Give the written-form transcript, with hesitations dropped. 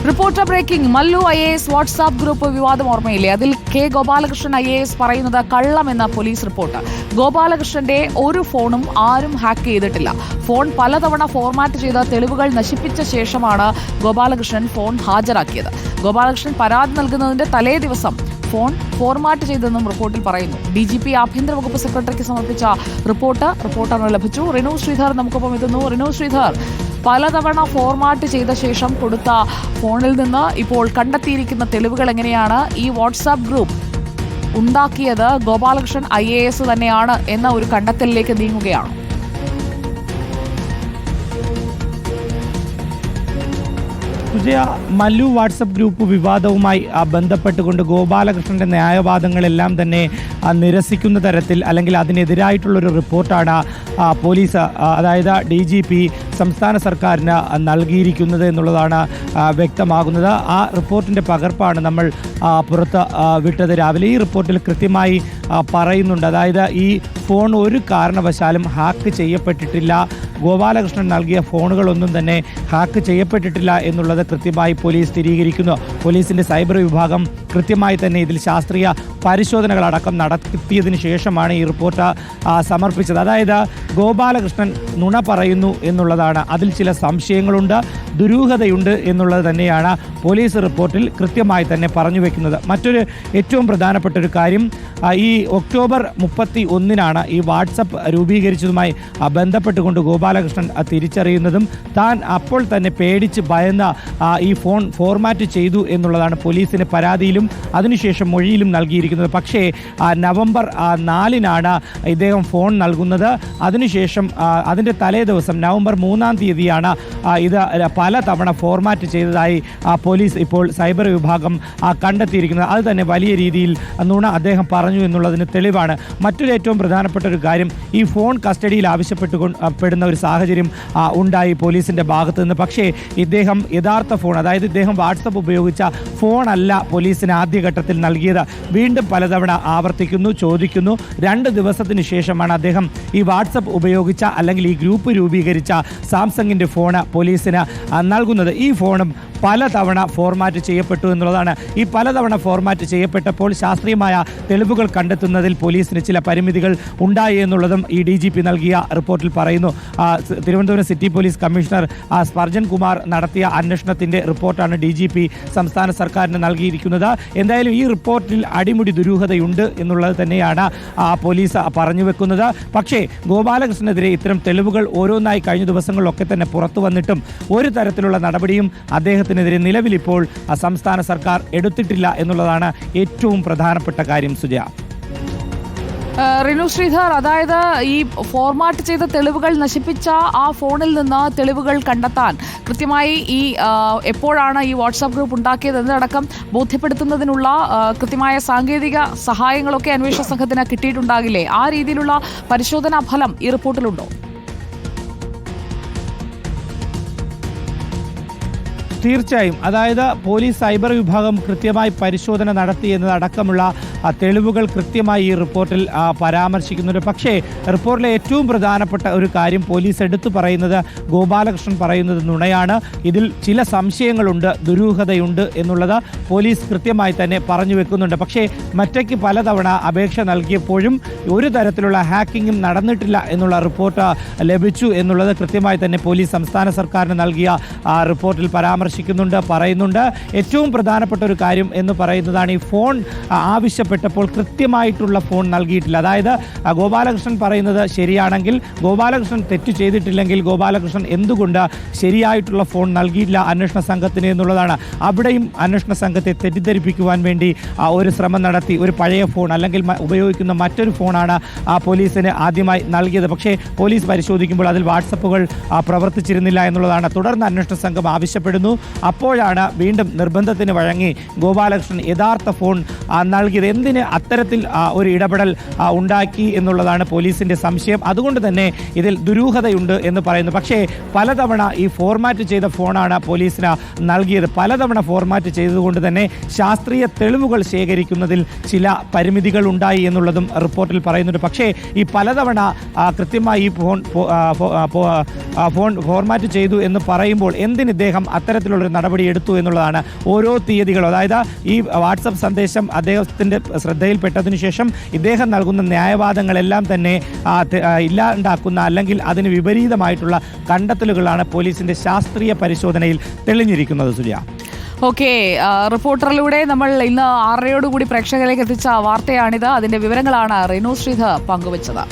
Reporter breaking. Mallu IAS WhatsApp group വിവാദം ഓർമ്മയില്ലേ? അതിൽ കെ ഗോപാലകൃഷ്ണൻ IAS പറയുന്നത് കള്ളമെന്ന പോലീസ് റിപ്പോർട്ട്. ഗോപാലകൃഷ്ണന്റെ ഒരു ഫോണും ആരും ഹാക്ക് ചെയ്തിട്ടില്ല. ഫോൺ പലതവണ ഫോർമാറ്റ് ചെയ്ത തെളിവുകൾ നശിപ്പിച്ച ശേഷമാണ് ഗോപാലകൃഷ്ണൻ ഫോൺ ഹാജരാക്കിയത്. ഗോപാലകൃഷ്ണൻ പരാതി നൽകുന്നതിന്റെ തലേ ദിവസം ഫോൺ ഫോർമാറ്റ് ചെയ്തെന്നും റിപ്പോർട്ടിൽ പറയുന്നു. DGP ആഭ്യന്തര വകുപ്പ് സെക്രട്ടറിക്ക് സമർപ്പിച്ച റിപ്പോർട്ടാണ് ലഭിച്ചു. റിനു ശ്രീധർ നമുക്കൊപ്പം എത്തുന്നു. റിനു ശ്രീധർ, പലതവണ ഫോർമാറ്റ് ചെയ്ത ശേഷം കൊടുത്ത ഫോണിൽ നിന്ന് ഇപ്പോൾ കണ്ടെത്തിയിരിക്കുന്ന തെളിവുകൾ എങ്ങനെയാണ്? ഈ വാട്സാപ്പ് ഗ്രൂപ്പ് ഉണ്ടാക്കിയത് ഗോപാലകൃഷ്ണൻ IAS തന്നെയാണ് എന്ന ഒരു കണ്ടെത്തലിലേക്ക് നീങ്ങുകയാണ്. മല്ലു വാട്സപ്പ് ഗ്രൂപ്പ് വിവാദവുമായി ബന്ധപ്പെട്ടുകൊണ്ട് ഗോപാലകൃഷ്ണന്റെ ന്യായവാദങ്ങളെല്ലാം തന്നെ നിരസിക്കുന്ന തരത്തിൽ അല്ലെങ്കിൽ അതിനെതിരായിട്ടുള്ളൊരു റിപ്പോർട്ടാണ് പോലീസ്, അതായത് DGP സംസ്ഥാന സർക്കാരിന് നൽകിയിരിക്കുന്നത് എന്നുള്ളതാണ് വ്യക്തമാകുന്നത്. ആ റിപ്പോർട്ടിൻ്റെ പകർപ്പാണ് നമ്മൾ പുറത്ത് വിട്ടത് രാവിലെ. ഈ റിപ്പോർട്ടിൽ കൃത്യമായി പറയുന്നുണ്ട്, അതായത് ഈ ഫോൺ ഒരു കാരണവശാലും ഹാക്ക് ചെയ്യപ്പെട്ടിട്ടില്ല, ഗോപാലകൃഷ്ണൻ നൽകിയ ഫോണുകളൊന്നും തന്നെ ഹാക്ക് ചെയ്യപ്പെട്ടിട്ടില്ല എന്നുള്ളത് കൃത്യമായി പോലീസ് സ്ഥിരീകരിക്കുന്നു. പോലീസിൻ്റെ സൈബർ വിഭാഗം കൃത്യമായി തന്നെ ഇതിൽ ശാസ്ത്രീയ പരിശോധനകളടക്കം നടത്തിയതിനു ശേഷമാണ് ഈ റിപ്പോർട്ട് സമർപ്പിച്ചത്. അതായത് ഗോപാലകൃഷ്ണൻ നുണ പറയുന്നു എന്നുള്ളതാണ്, അതിൽ ചില സംശയങ്ങളുണ്ട്, ദുരൂഹതയുണ്ട് എന്നുള്ളത് തന്നെയാണ് പോലീസ് റിപ്പോർട്ടിൽ കൃത്യമായി തന്നെ പറഞ്ഞു വെക്കുന്നത്. മറ്റൊരു ഏറ്റവും പ്രധാനപ്പെട്ട ഒരു കാര്യം, ഈ ഒക്ടോബർ 31 ഈ വാട്സപ്പ് രൂപീകരിച്ചതുമായി ബന്ധപ്പെട്ടുകൊണ്ട് ഗോപാലകൃഷ്ണൻ തിരിച്ചറിയുന്നതും താൻ അപ്പോൾ തന്നെ പേടിച്ച് ഭയന്ന ഈ ഫോൺ ഫോർമാറ്റ് ചെയ്തു എന്നുള്ളതാണ് പോലീസിന് പരാതിയിലും അതിനുശേഷം മൊഴിയിലും നൽകിയിരിക്കുന്നത്. പക്ഷേ നവംബർ 4 ഇദ്ദേഹം ഫോൺ നൽകുന്നത്. അതിനുശേഷം അതിൻ്റെ തലേ ദിവസം നവംബർ 3 ഇത് പല തവണ ഫോർമാറ്റ് ചെയ്തതായി പോലീസ് ഇപ്പോൾ സൈബർ വിഭാഗം കണ്ടെത്തിയിരിക്കുന്നത്. അത് തന്നെ വലിയ രീതിയിൽ നുണ അദ്ദേഹം പറഞ്ഞു എന്നുള്ളതിന് തെളിവാണ്. മറ്റൊരു ഏറ്റവും പ്രധാനപ്പെട്ട ഒരു കാര്യം, ഈ ഫോൺ കസ്റ്റഡിയിൽ ആവശ്യപ്പെടുന്ന ഒരു സാഹചര്യം ഉണ്ടായി പോലീസിൻ്റെ ഭാഗത്തു നിന്ന്. പക്ഷേ ഇദ്ദേഹം യഥാർത്ഥ ഫോൺ, അതായത് ഇദ്ദേഹം വാട്സപ്പ് ഉപയോഗിച്ച ഫോണല്ല പോലീസിന് ആദ്യഘട്ടത്തിൽ നൽകിയത്. വീണ്ടും പലതവണ ആവർത്തിക്കുന്നു, ചോദിക്കുന്നു. 2 ദിവസത്തിന് ശേഷമാണ് അദ്ദേഹം ഈ വാട്സപ്പ് ഉപയോഗിച്ച അല്ലെങ്കിൽ ഈ ഗ്രൂപ്പ് രൂപീകരിച്ച സാംസങ്ങിൻ്റെ ഫോണ് പോലീസിന് നൽകുന്നത്. ഈ ഫോണും പലതവണ ഫോർമാറ്റ് ചെയ്യപ്പെട്ടു എന്നുള്ളതാണ്. ഈ പലതവണ ഫോർമാറ്റ് ചെയ്യപ്പെട്ടപ്പോൾ ശാസ്ത്രീയമായ തെളിവുകൾ കണ്ടെത്തുന്നതിൽ പോലീസിന് ചില പരിമിതികൾ ഉണ്ടായി എന്നുള്ളതും ഈ DGP നൽകിയ റിപ്പോർട്ടിൽ പറയുന്നു. Thiruvananthapuram city police commissioner Spurgeon Kumar നടത്തിയ അന്വേഷണത്തിൻ്റെ റിപ്പോർട്ടാണ് DGP സംസ്ഥാന സർക്കാരിന് നൽകിയിരിക്കുന്നത്. എന്തായാലും ഈ റിപ്പോർട്ടിൽ അടിമുടി ദുരൂഹതയുണ്ട് എന്നുള്ളത് തന്നെയാണ് പോലീസ് പറഞ്ഞു വെക്കുന്നത്. പക്ഷേ ഗോപാലകൃഷ്ണനെതിരെ ഇത്തരം തെളിവുകൾ ഓരോന്നായി കഴിഞ്ഞ ദിവസങ്ങളിലൊക്കെ തന്നെ പുറത്തു വന്നിട്ടും ഒരു തരത്തിലുള്ള നടപടിയും അദ്ദേഹത്തിനെതിരെ നിലവിലിപ്പോൾ സംസ്ഥാന സർക്കാർ എടുത്തിട്ടില്ല എന്നുള്ളതാണ് ഏറ്റവും പ്രധാനപ്പെട്ട കാര്യം. സുജയ, റിനു ശ്രീധർ, അതായത് ഈ ഫോർമാറ്റ് ചെയ്ത തെളിവുകൾ നശിപ്പിച്ച ആ ഫോണിൽ നിന്ന് തെളിവുകൾ കണ്ടെത്താൻ കൃത്യമായി ഈ എപ്പോഴാണ് ഈ വാട്സാപ്പ് ഗ്രൂപ്പ് ഉണ്ടാക്കിയത് എന്നതടക്കം ബോധ്യപ്പെടുത്തുന്നതിനുള്ള കൃത്യമായ സാങ്കേതിക സഹായങ്ങളൊക്കെ അന്വേഷണ സംഘത്തിന് കിട്ടിയിട്ടുണ്ടാകില്ലേ? ആ രീതിയിലുള്ള പരിശോധനാ ഫലം ഈ റിപ്പോർട്ടിലുണ്ടോ? തീർച്ചയായും, അതായത് പോലീസ് സൈബർ വിഭാഗം കൃത്യമായി പരിശോധന നടത്തി എന്നതടക്കമുള്ള തെളിവുകൾ കൃത്യമായി ഈ റിപ്പോർട്ടിൽ പരാമർശിക്കുന്നുണ്ട്. പക്ഷേ റിപ്പോർട്ടിലെ ഏറ്റവും പ്രധാനപ്പെട്ട ഒരു കാര്യം പോലീസ് എടുത്തു പറയുന്നത്, ഗോപാലകൃഷ്ണൻ പറയുന്നത് നുണയാണ്, ഇതിൽ ചില സംശയങ്ങളുണ്ട്, ദുരൂഹതയുണ്ട് എന്നുള്ളത് പോലീസ് കൃത്യമായി തന്നെ പറഞ്ഞു വെക്കുന്നുണ്ട്. പക്ഷേ മറ്റയ്ക്ക് പലതവണ അപേക്ഷ നൽകിയപ്പോഴും ഒരു തരത്തിലുള്ള ഹാക്കിങ്ങും നടന്നിട്ടില്ല എന്നുള്ള റിപ്പോർട്ട് ലഭിച്ചു എന്നുള്ളത് കൃത്യമായി തന്നെ പോലീസ് സംസ്ഥാന സർക്കാരിന് നൽകിയ റിപ്പോർട്ടിൽ പറയുന്നുണ്ട്. ഏറ്റവും പ്രധാനപ്പെട്ട ഒരു കാര്യം എന്ന് പറയുന്നതാണ്, ഈ ഫോൺ ആവശ്യപ്പെട്ടപ്പോൾ കൃത്യമായിട്ടുള്ള ഫോൺ നൽകിയിട്ടില്ല. അതായത് ഗോപാലകൃഷ്ണൻ പറയുന്നത് ശരിയാണെങ്കിൽ, ഗോപാലകൃഷ്ണൻ തെറ്റ് ചെയ്തിട്ടില്ലെങ്കിൽ ഗോപാലകൃഷ്ണൻ എന്തുകൊണ്ട് ശരിയായിട്ടുള്ള ഫോൺ നൽകിയില്ല അന്വേഷണ സംഘത്തിന് എന്നുള്ളതാണ്. അവിടെയും അന്വേഷണ സംഘത്തെ തെറ്റിദ്ധരിപ്പിക്കുവാൻ വേണ്ടി ഒരു ശ്രമം നടത്തി. ഒരു പഴയ ഫോൺ അല്ലെങ്കിൽ ഉപയോഗിക്കുന്ന മറ്റൊരു ഫോണാണ് പോലീസിന് ആദ്യമായി നൽകിയത്. പക്ഷേ പോലീസ് പരിശോധിക്കുമ്പോൾ അതിൽ വാട്സപ്പുകൾ പ്രവർത്തിച്ചിരുന്നില്ല എന്നുള്ളതാണ്. തുടർന്ന് അന്വേഷണ സംഘം ആവശ്യപ്പെടുന്നു. അപ്പോഴാണ് വീണ്ടും നിർബന്ധത്തിന് വഴങ്ങി ഗോപാലകൃഷ്ണൻ യഥാർത്ഥ ഫോൺ നൽകിയത്. എന്തിന് അത്തരത്തിൽ ഒരു ഇടപെടൽ ഉണ്ടാക്കി എന്നുള്ളതാണ് പോലീസിൻ്റെ സംശയം. അതുകൊണ്ട് തന്നെ ഇതിൽ ദുരൂഹതയുണ്ട് എന്ന് പറയുന്നു. പക്ഷേ പലതവണ ഈ ഫോർമാറ്റ് ചെയ്ത ഫോണാണ് പോലീസിന് നൽകിയത്. പലതവണ ഫോർമാറ്റ് ചെയ്തതുകൊണ്ട് തന്നെ ശാസ്ത്രീയ തെളിവുകൾ ശേഖരിക്കുന്നതിൽ ചില പരിമിതികൾ ഉണ്ടായി എന്നുള്ളതും റിപ്പോർട്ടിൽ പറയുന്നുണ്ട്. പക്ഷേ ഈ പലതവണ കൃത്യമായി ഈ ഫോൺ ഫോർമാറ്റ് ചെയ്തു എന്ന് പറയുമ്പോൾ എന്തിന് ഇദ്ദേഹം അത്തരത്തിൽ അത്തരത്തിലുള്ളൊരു നടപടി എടുത്തു എന്നുള്ളതാണ്. ഓരോ തീയതികളും, അതായത് ഈ വാട്സപ്പ് സന്ദേശം അദ്ദേഹത്തിൻ്റെ ശ്രദ്ധയിൽപ്പെട്ടതിനു ശേഷം ഇദ്ദേഹം നൽകുന്ന ന്യായവാദങ്ങളെല്ലാം തന്നെ ഇല്ലാണ്ടാക്കുന്ന അല്ലെങ്കിൽ അതിന് വിപരീതമായിട്ടുള്ള കണ്ടെത്തലുകളാണ് പോലീസിന്റെ ശാസ്ത്രീയ പരിശോധനയിൽ തെളിഞ്ഞിരിക്കുന്നത്. സുജയ, ഓക്കെ, റിപ്പോർട്ടറിലൂടെ നമ്മൾ ഇന്ന് 6:30 പ്രേക്ഷകരിലേക്ക് എത്തിച്ച വാർത്തയാണിത്. അതിന്റെ വിവരങ്ങളാണ് റിനു ശ്രീധർ പങ്കുവച്ചത്.